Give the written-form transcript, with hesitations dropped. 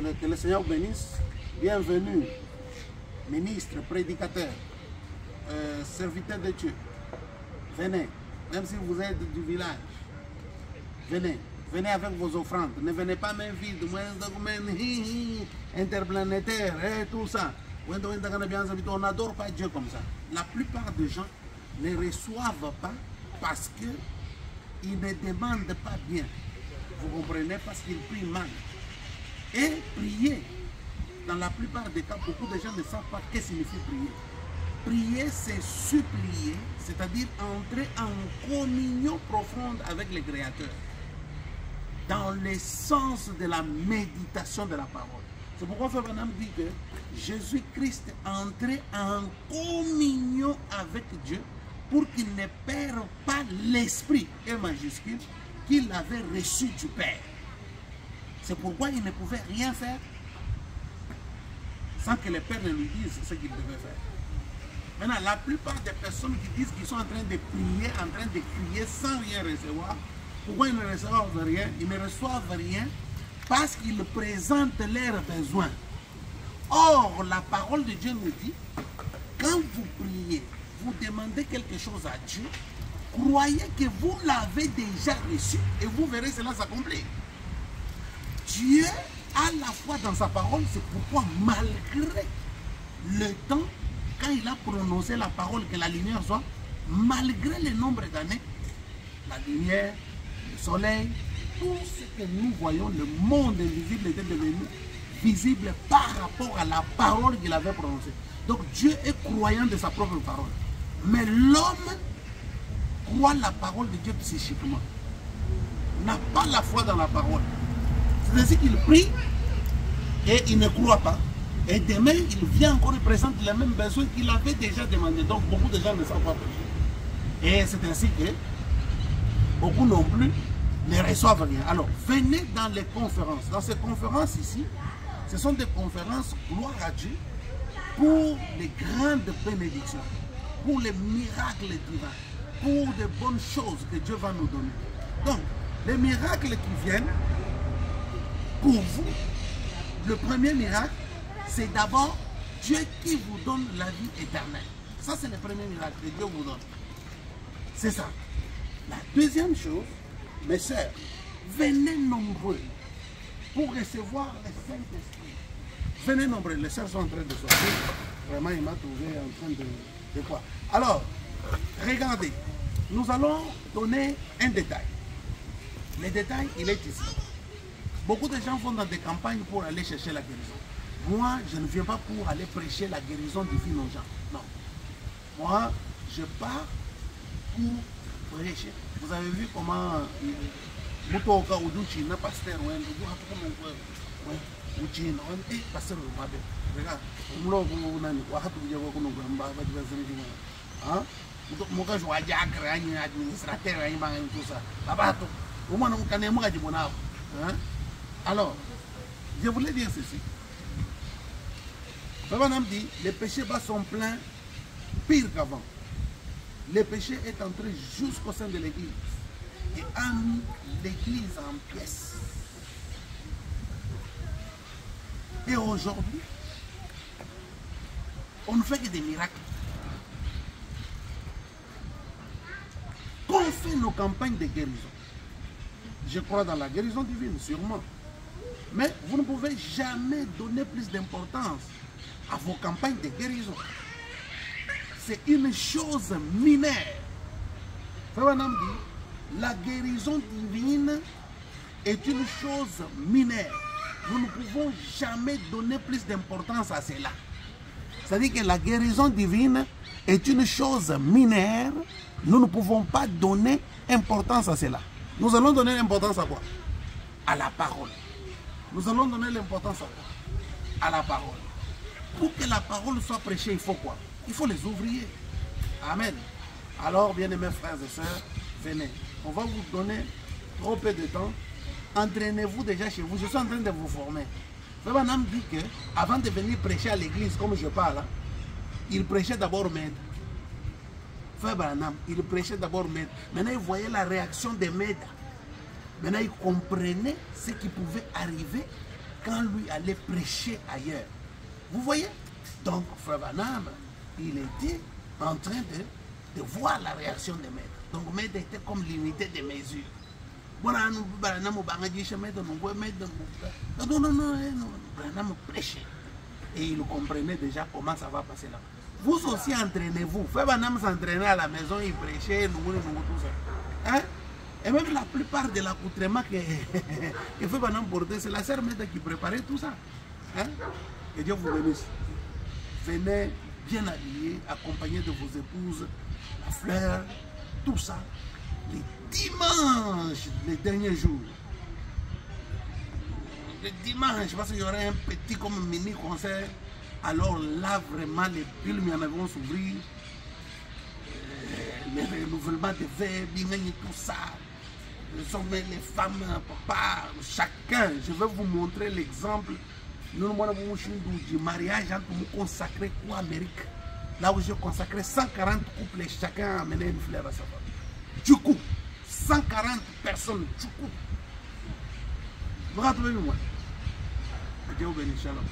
que le Seigneur bénisse. Bienvenue, ministre, prédicateur, serviteur de Dieu. Venez, même si vous êtes du village. Venez, venez avec vos offrandes. Ne venez pas main vide, interplanétaire et tout ça. On n'adore pas Dieu comme ça. La plupart des gens ne reçoivent pas parce qu'ils ne demandent pas bien. Vous comprenez? Parce qu'ils prient mal. Et prier, dans la plupart des cas, beaucoup de gens ne savent pas ce que signifie prier. Prier, c'est supplier, c'est-à-dire entrer en communion profonde avec le Créateur, dans le sens de la méditation de la parole. C'est pourquoi Frère Branham dit que Jésus-Christ entrait en communion avec Dieu pour qu'il ne perde pas l'esprit, et majuscule, qu'il avait reçu du Père. C'est pourquoi il ne pouvait rien faire sans que le Père ne lui dise ce qu'il devait faire. Maintenant, la plupart des personnes qui disent qu'ils sont en train de prier, en train de crier sans rien recevoir, pourquoi ils ne reçoivent rien? Ils ne reçoivent rien parce qu'ils présentent leurs besoins. Or, la parole de Dieu nous dit, quand vous priez, vous demandez quelque chose à Dieu, croyez que vous l'avez déjà reçu et vous verrez cela s'accomplir. Dieu a la foi dans sa parole, c'est pourquoi malgré le temps, quand il a prononcé la parole que la lumière soit, malgré le nombre d'années, la lumière, le soleil, tout ce que nous voyons, le monde invisible était devenu visible par rapport à la parole qu'il avait prononcée. Donc Dieu est croyant de sa propre parole. Mais l'homme croit la parole de Dieu psychiquement. N'a pas la foi dans la parole. C'est ainsi qu'il prie et il ne croit pas. Et demain, il vient encore et présente les mêmes besoins qu'il avait déjà demandé. Donc beaucoup de gens ne savent pas prier. Et c'est ainsi que beaucoup non plus ne reçoivent rien. Alors, venez dans les conférences. Dans ces conférences ici, ce sont des conférences, gloire à Dieu, pour les grandes bénédictions, pour les miracles divins, pour de bonnes choses que Dieu va nous donner. Donc, les miracles qui viennent, pour vous, le premier miracle, c'est d'abord Dieu qui vous donne la vie éternelle. Ça, c'est le premier miracle que Dieu vous donne. C'est ça. La deuxième chose, mes sœurs, venez nombreux pour recevoir le Saint-Esprit. Venez nombreux. Les sœurs sont en train de sortir. Vraiment, il m'a trouvé en train de quoi. Alors, regardez. Nous allons donner un détail. Le détail, il est ici. Beaucoup de gens vont dans des campagnes pour aller chercher la guérison. Moi, je ne viens pas pour aller prêcher la guérison divine aux gens. Non. Moi, je pars pour prêcher. Vous avez vu comment Mutoka Uduchi, n'a pas pasteur, pasteur, regarde, administrateur, tout ça. Alors, je voulais dire ceci. Branham dit, les péchés bas sont pleins, pire qu'avant. Le péché est entré jusqu'au sein de l'église et a mis l'église en pièces. Et aujourd'hui, on ne fait que des miracles. Quand on fait nos campagnes de guérison, je crois dans la guérison divine, sûrement. Mais vous ne pouvez jamais donner plus d'importance à vos campagnes de guérison. C'est une chose mineure. Frère Branham dit, la guérison divine est une chose mineure. Nous ne pouvons jamais donner plus d'importance à cela. C'est-à-dire que la guérison divine est une chose mineure. Nous ne pouvons pas donner importance à cela. Nous allons donner l'importance à quoi? À la parole. Nous allons donner l'importance à quoi? À la parole. Pour que la parole soit prêchée, il faut quoi? Il faut les ouvriers. Amen. Alors, bien-aimés frères et sœurs, venez. On va vous donner trop peu de temps. Entraînez-vous déjà chez vous. Je suis en train de vous former. Frère Branham dit que avant de venir prêcher à l'église, comme je parle, il prêchait d'abord maître. Frère Branham, il prêchait d'abord maître. Maintenant, il voyait la réaction des maîtres. Maintenant, il comprenait ce qui pouvait arriver quand lui allait prêcher ailleurs. Vous voyez? Donc, Frère Branham, il était en train de voir la réaction des maîtres. Donc, maître était comme l'unité de mesure. Non, Branham prêchait. Et il comprenait déjà comment ça va passer là. Vous aussi entraînez-vous. Frère Branham s'entraînait à la maison, il prêchait, tout ça. Hein? Et même la plupart de l'accoutrement que Frère Branham portait, c'est la sœur maître qui préparait tout ça. Hein? Que Dieu vous bénisse. Venez bien habillés, accompagnés de vos épouses, la fleur, tout ça. Les dimanches, les derniers jours. Le dimanche, parce qu'il y aurait un petit comme mini concert. Alors là, vraiment, les bulles vont s'ouvrir. Le renouvellement des verbes, tout ça. Les femmes, papa, chacun. Je vais vous montrer l'exemple. Nous avons du mariage entre consacré en Amérique. Là où j'ai consacré 140 couples et chacun a amené une fleur à sa femme. Du coup, 140 personnes, du coup. Vous rappelez-moi. Dieu bénisse, shalom.